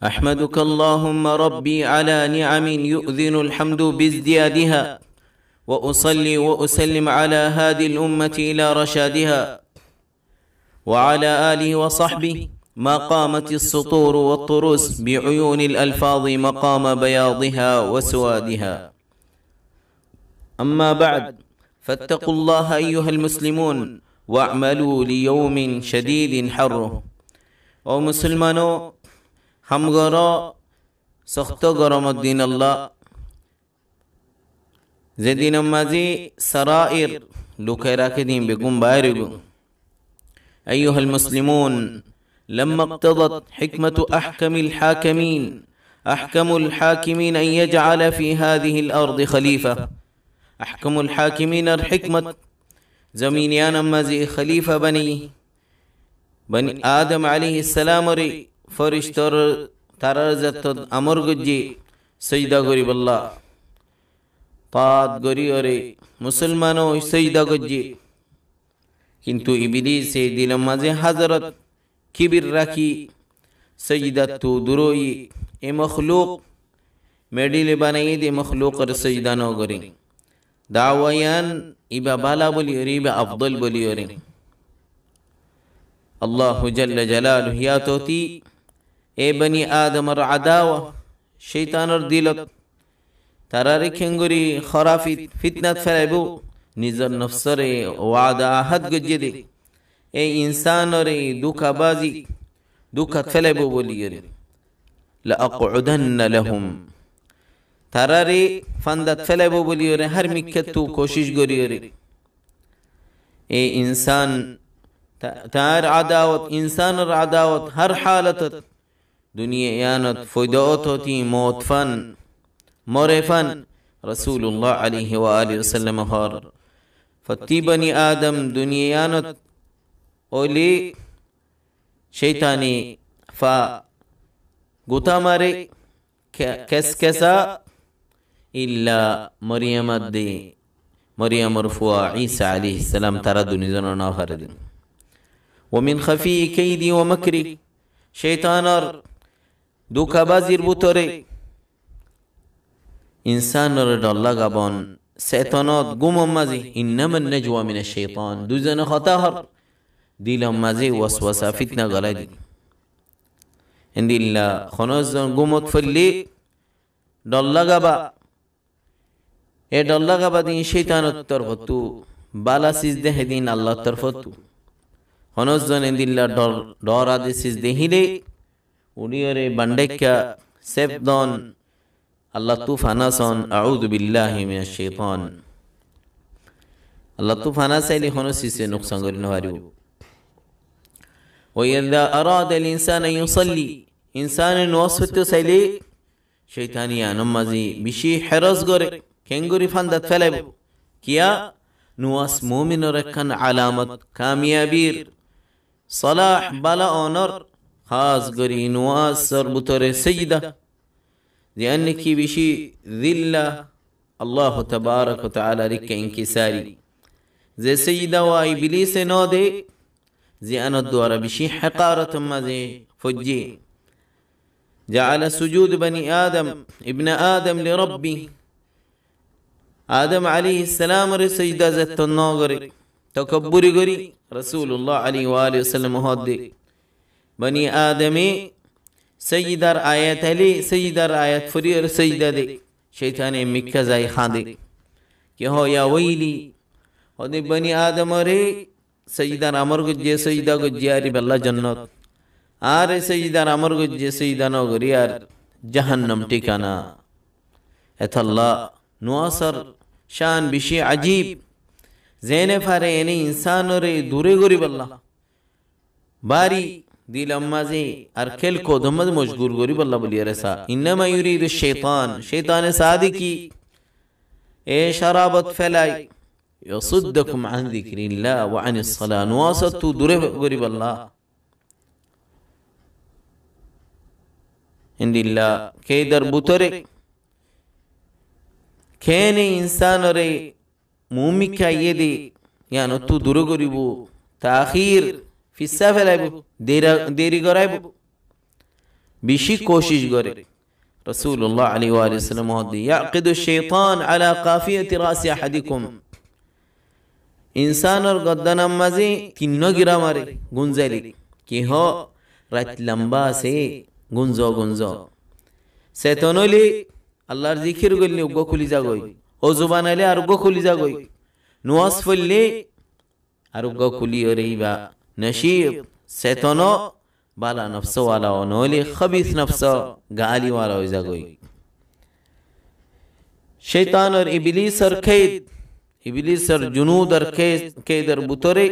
أحمدك اللهم ربي على نعم يؤذن الحمد بازديادها وأصلي وأسلم على هادي الأمة إلى رشادها وعلى آله وصحبه ما قامت السطور والطرس بعيون الألفاظ مقام بياضها وسوادها. أما بعد، فاتقوا الله أيها المسلمون واعملوا ليوم شديد حره. او مسلمانو همگارا سخت گرم الدين الله زدين مازي سرائر لوكيرا كدين بقوم بارغو. أيها المسلمون، لما اقتضت حكمة أحكم الحاكمين أن يجعل في هذه الأرض خليفة. أحكم الحاكمين الحكمة زمينيان مازي خليفة بني آدم عليه السلام ري فرشتر ترزت أمر گجي سجدة غريب الله طاد غري ري مسلمانو سجدة گجي किंतु इब्लीस दिल मजे हजरत किबिर रखी सजदा तो दुरोई ए मखलूक मेडिले बनाई दे मखलूक कर सजदा न करें दावयान इबा बाला बोली और इबा अफदल बोली और अल्लाह जल्ल जलालुहु या तोती ए बनी आदम र अदावा शैतान र दिलत तरारे खेंगुरी खराफित फितनत फैलाबो निजर नफ्सरे वादा आहद गज्जे ए इंसान रे दुखाबाजी दुखत फैलाबो बोली रे लअक़उदन्न लहुम तरारे फंदत फैलाबो बोली रे हर मिक्कतु कोशिश गरी रे ए इंसान तार अदावत इंसान र अदावत हर हालत दुनिया यानत फुदौत होती मौतफन मोरेफन रसूलुल्लाह अलैहि व आलिहि वसल्लम हर फती बनी आदम दुनियानत ओली शैतानी फा गुता मारे कैसा इल्ला मरियम दे मरियम रफुआ ईसा अलैहि सलाम तारा दुनिया ना फरद वमिन खफी कैदी व मकरी शैतानर दुखा बाजिर बुतरे इंसान डल्ला गाबन शैतानत गुम मजे इन्नमा नजवा मिन शैतान दुजन खताहर दिल मजे वसवसा फितना गलादी इंदिल्ला खनजन गुमत फल्ली डल्ला गाबा ए डल्ला गाबा दिन शैतानत तरफतु बाला सिजदे दिन अल्लाह तरफतु खनजन इंदिल्ला डरा दे सिजदे हिले उनियरे बंडेक्का सेफदन अल्लाह तूफाना सन अऊदु बिल्लाहि मिनश शैतान अल्लाह तूफाना सैली खनसी से नुकसान करने वाली व इज़ा अरादा अल इंसान युसल्ली इंसान नवसत सैली शैतानिया नमाजी बिशी हरस गरे केंगुरी फंदत फैलाबो किया नुवास मोमिन रखन अलामत कामयाबीर सलाह बाला ऑनर खास गरी नुवास सरबुतरे सजदा لأنك بشي ذلة الله تبارك وتعالى رك انكساري زي سيدة وإبليس نودي زي أنا الدورة بشي حقارة ما زي فجي جعل سجود بني آدم ابن آدم لربي آدم عليه السلام سجدة زت الناغر تكبري غري رسول الله عليه وآله وسلم هدي بني آدمي सईदार आयत अली सईदार आयत फरी और सईदा दे शैतान मिक्का जाई खादे कि हो या वैली होदे बनी आदम रे सईदार अमर गुज्जे सईदा गुज्जे यारी बल्ला जन्नत आरे सईदार अमर गुज्जे सईदा नो गरी यार जहन्नम ठिकाना एथल्ला नुआसर शान बिशी अजीब ज़ेने फारे यानी इंसान रे दूरे गुरी बल्ला बारी दिल अम्माज़े अरखेल को दमद मजबूर गोरी बल्ला बलिया रसा इन्नमा युरीदु शैतान शैतान सादिकी ए शराबत फैलाई यसुद्दकुम अन ज़िक्रिल्लाह व अनिस सलाह नुवासतु दुरे गोरी बल्ला इंदिल्ला के दर बुतरे खेने इंसान रे मुमिका ये दे यानो तू दुरे गोरी बो ताखीर फिस्सा फैलाइबो देरी कराइबो বেশি কোশিশ করে রাসূলুল্লাহ আলাইহি ওয়া সাল্লাম হদি ইয়াকিদু শাইতান আলা কাফিয়াতি রাসি আহাদিকুম ইনসানর গদ্দানাম মাঝে তিন্ন গিরা মারে গুঞ্জালি কি হ রাত লম্বা সে গুঞ্জো গুঞ্জো সেতনলি আল্লাহর জিকির গলি উগ্গ খুলি যাগই ও জুবান আলে আর উগ্গ খুলি যাগই নুয়াস ফললে আর উগ্গ খুলি ওরেইবা নশীব সেতনো বালা নফস ওয়ালা নলি খবিস নফস গালি ওয়ালা হই যাগই শয়তান আর ইবলিস আর কায়দ ইবলিস আর জুনুদ আর কায়দের বুতরে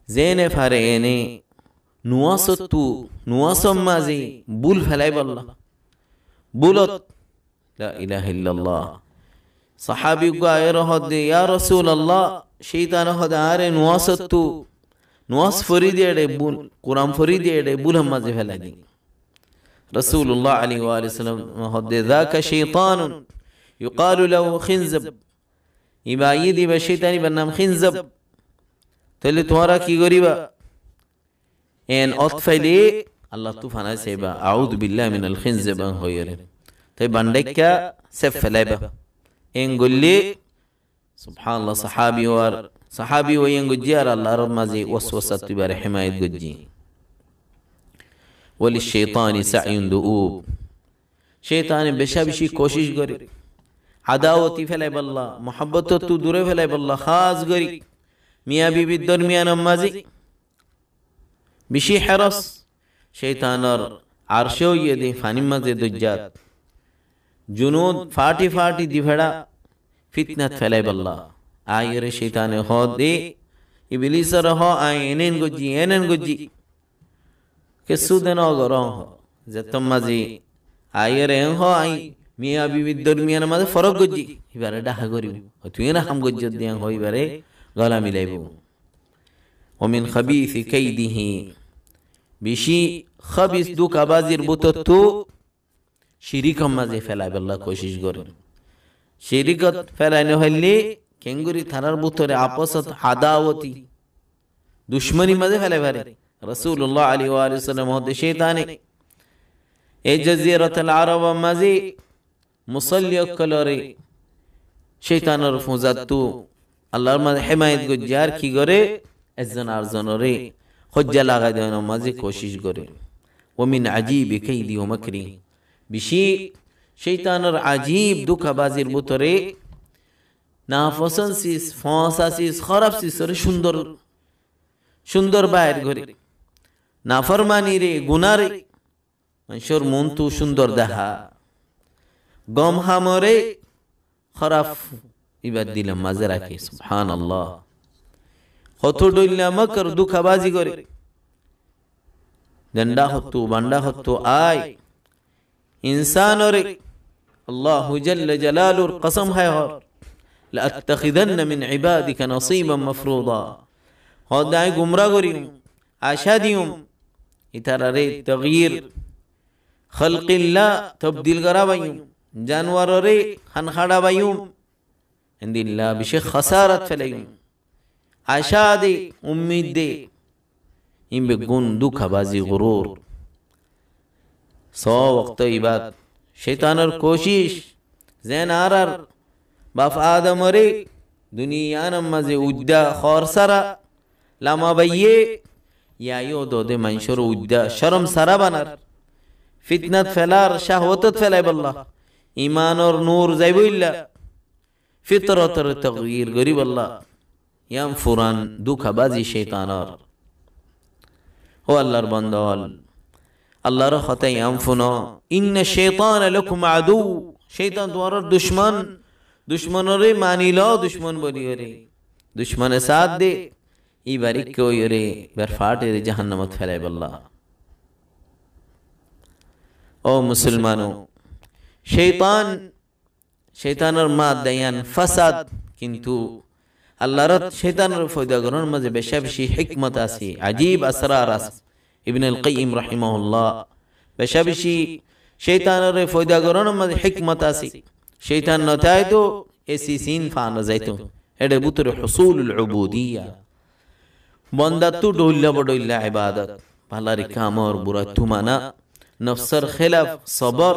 জেনে ফারে এনে নুয়াসতু নুয়াসম মাজি বুল ফেলাই বল্লা বুলত লা ইলাহা ইল্লাল্লাহ সাহাবী গায়র হদে ইয়া রাসূলুল্লাহ শয়তান হদে আরে নুয়াসতু নুয়াস ফরিদে এডে বুল কুরআন ফরিদে এডে বুল মাজি ফেলাই দি রাসূলুল্লাহ আলাইহি ওয়া সাল্লাম হদে যাকা শাইতানুন ইউকালু লাহু খিনজব ইবাইদি বা শয়তানি বার নাম খিনজব তাহলে তোমরা কি করিবা এন অতফাইলে আল্লাহ তুফানা সেবা আউযু বিল্লাহি মিনাল খিনজব হইরে তাই বান্ডেকা সেফ ফেলাইবা এন গল্লি সুবহানাল্লাহ সাহাবী ও এন গজ্জি আর আল্লাহর মাঝে ওয়াসওয়াসা তিবার হিমায়াত গজ্জি ওয়ালি শাইতানি সাইয়ুন দুউব শয়তান বেশি কোশিশ করে আদাওয়াতি ফেলাইবাল্লাহ মুহাব্বত তু দূরে ফেলাইবাল্লাহ খাস করি মিয়া বিবির দরমিয়ান মাঝে বেশি হেরস শয়তানর আরশেও ইয়ে ফানি মাঝে দজ্জাত জুনুদ ফাটি ফাটি দিভেড়া ফিতনাত ফেলাইবাল্লাহ আয়রে শয়তানে হ দে ইবলিসর হ আই এনেন গজ্জি কেসু দেন গরম হ যেতম মাঝে আয়রে হ আই মিয়া বিবির দরমিয়ান মাঝে ফরক গজ্জি এবারে ডাহা করিব তুই না হাম গজ্জত দিয়াং হইবারে গলা মিলাইব ওমিন খাবিসি কাইদিহি বেশি খাবিস দুকাবাজির বুততু শিরিকম মাঝে ফেলাইবাল্লাহ কোশিশ করে শিরিকত ফেলাইনে হইলে কেঙ্গুরি থানার বুতরে আপসত আদাওয়াতি দুশমনি মাঝে ফেলাইবারে রাসূলুল্লাহ আলাইহি ওয়া সাল্লাম হদে শয়তানে এই জাজিরাতুল আরব মাঝে মুসাল্লি কলরে শয়তানের ফুজাতু আল্লাহর মাঝে হিমায়াত গজ্জার কি করে একজন আরজনরে হজ্জা লাগাই দেওয়ার মাঝে কোশিশ করে ওমিন আজীব কাইদি ও মাকরি বেশি শয়তানের আজীব দুঃখাবাজির ভিতরে নাফসান সিস ফসা সিস খারাপ সিস রে সুন্দর সুন্দর বাইর করে নাফরমানি রে গুনাহ রে মানুষের মন তো সুন্দর দেখা গম হামরে খারাপ ইবাদ দিলাম মাঝে রাখে সুবহানাল্লাহ কত ডইলা মকর দুঃখাবাজি করে দন্ডা হতো বান্ডা হতো আয় ইনসানরে আল্লাহ জাল্লা জালালুর কসম হয় লা আত্তাখিদান্না মিন ইবাদিকা নসীবাম মাফরুদা হদাই গুমরা করিম আশা দিউম ইতারারে তাগয়ির খালকিল্লাহ তবদিল করাবাইম জানওয়াররে খানখাড়াবাইম ইনদিল্লাহ বিশে খাসারাত ফেলাইম আশা দে উম্মিদ দে ইমবে গুণ দুঃখাবাজি গুরুর সো ওয়াক্ত ইবাদ শয়তানের কোশিশ জেন আরার বাপ আদমরে দুনিয়ার মাঝে উদ্দা খরসারা লামা বাইয়ে ইয়ায়ো দোদে মানুষের উদ্দা শরম সারা বানার ফিতনাত ফেলার শাহওয়াত ফেলাইবাল্লাহ ইমানর নূর যাইবইল্লা ফিতরতর তাগয়ির গরিবাল্লাহ ইয়াম ফুরান দুঃখাবাজি শয়তানর ও আল্লাহর বান্দাল আল্লাহর খতাই ইয়াম ফুনো ইন্না শাইতান লাকুম আদু শয়তান তোমার দুশমন দুশমনরে মানিলো দুশমন বলিরে দুশমনে সাথ দে ইবারিক কইরে বরফাটে জাহান্নামত ফেলাইবাল্লাহ ও মুসলমানো শয়তানের মাদায়ান ফাসাদ কিন্তু আল্লাহর শয়তানের ফায়দা গ্রহণের মাঝে বেশি হিকমত আছে আজীব আসরার আছে ইবনে আল কাইয়িম রাহিমাহুল্লাহ বেশি শয়তানের ফায়দা গ্রহণের মাঝে হিকমত আছে শয়তান নতায় তো এসি সিন ফানা যাইতো এডে বুতরে হুসুলুল উবুদিয়া বন্দা তু ডইল্লা বডইল্লা ইবাদত ভালারি কামর বুরা তুমানা নফসর খেলাফ সবর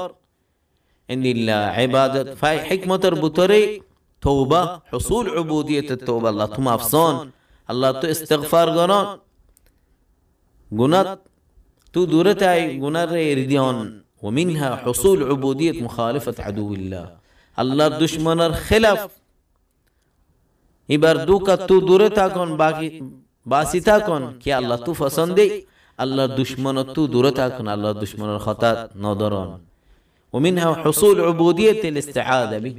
ইন্দিল্লাহ ইবাদত ফাই হিকমতের বুতরে তওবা হুসুল উবুদিয়তের তওবা আল্লাহ তুম আফসন আল্লাহ তো ইস্তিগফার গরন গুনাহ তু দূরে তাই গুনার রিদিয়ন ومنها حصول عبودية مخالفة عدو الله আল্লাহর দুশমনের খেলাফ এবার দুকা তু দূরে থাকুন বাকি বাসি থাকুন কি আল্লাহ তু পছন্দে আল্লাহর দুশমন তু দূরে থাকুন আল্লাহর দুশমনের খতাত নদরন ومنها حصول عبودية الاستعاذة به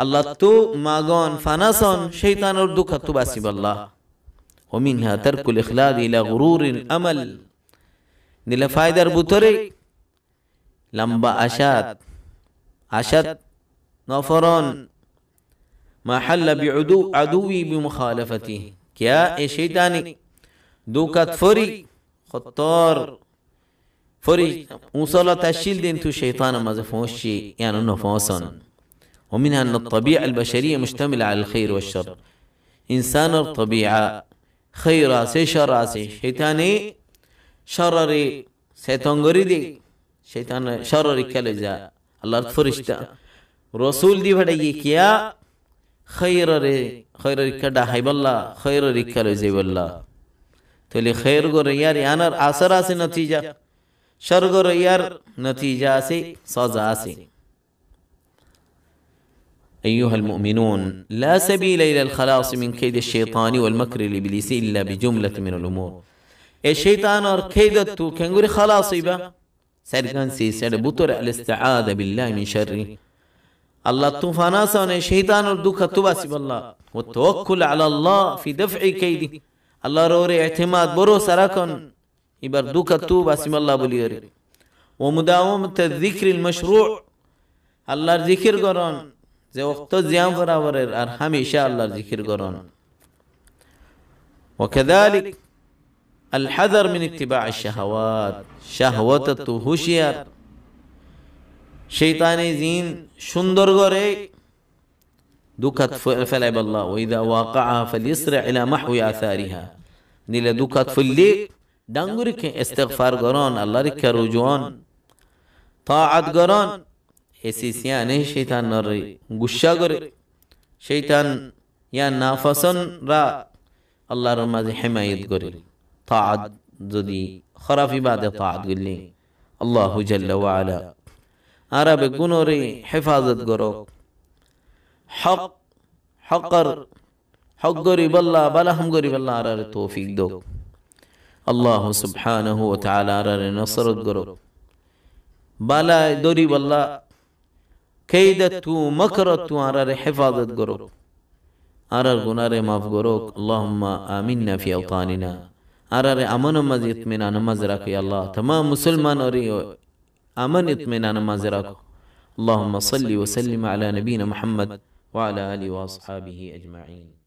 আল্লাহ তু মাগন ফানাসন শয়তানের দুকা তু বাসি আল্লাহ ومنها ترك الإخلاد إلى غرور الأمل নিলে ফায়দার বুতরে লম্বা আশাত নফরন ما حل عدوي بمخالفته क्या ए शैतानी दुकत फरी खत्तर फरी وصل تشيل دين تو شيطان مزفوشي يعني نفوسا ومنها أن الطبيعة البشرية مشتملة على الخير والشر إنسان الطبيعة خير راسي شر راسي شيطاني شرري شيطان دي شيطان شرري كالجا الله فرشتا رسول دي بڑا क्या خير كدا حيب الله خير ركال زي والله تولي خير غور يار يانر آسر آسي نتيجة شر غور يار نتيجة آسي سازا آسي أيها المؤمنون لا سبيل إلى الخلاص من كيد الشيطان والمكر الإبليسي إلا بجملة من الأمور الشيطان اور كيدتو كنغوري خلاصي با سرقان سي سربطر الاستعاذة بالله من شره الله طوفانا سونه شيطان اور دکھا تباسي بالله والتوكل على الله في دفع كيده الله روري اعتماد برو سراكن يبر دکھا تباسي بالله بوليوري ومداومة الذكر المشروع الله ذكر قران زي وقت زيان فراور ار هميشه الله ذكر قران وكذلك الحذر من اتباع الشهوات شهوات التهوشيار شيطاني زين شندر غري دوكت فلا بالله وإذا واقعها فليسرع إلى محو آثارها نيل دوكت فلي دانغوري استغفار غران الله رك رجوان طاعت غران اسيسيانه شيطان نر غشا غري شيطان يا نافسن را الله رمز حمايت غري طاعت جدي خراف عباده طاعت غلي الله جل وعلا عرب گنوري حفاظت کرو حق غريب الله بلا هم غريب الله عرر توفيق دو الله سبحانه وتعالى عرر نصرت کرو بلا دوري والله كيدت مكرت عرر حفاظت کرو عرر گنار معاف کرو اللهم آمنا في اوطاننا عرر امن مزيد اطمینان مزرك يا الله تمام مسلمان اور امن اطمینان مازراك اللهم صل وسلم على نبينا محمد وعلى آله وأصحابه أجمعين.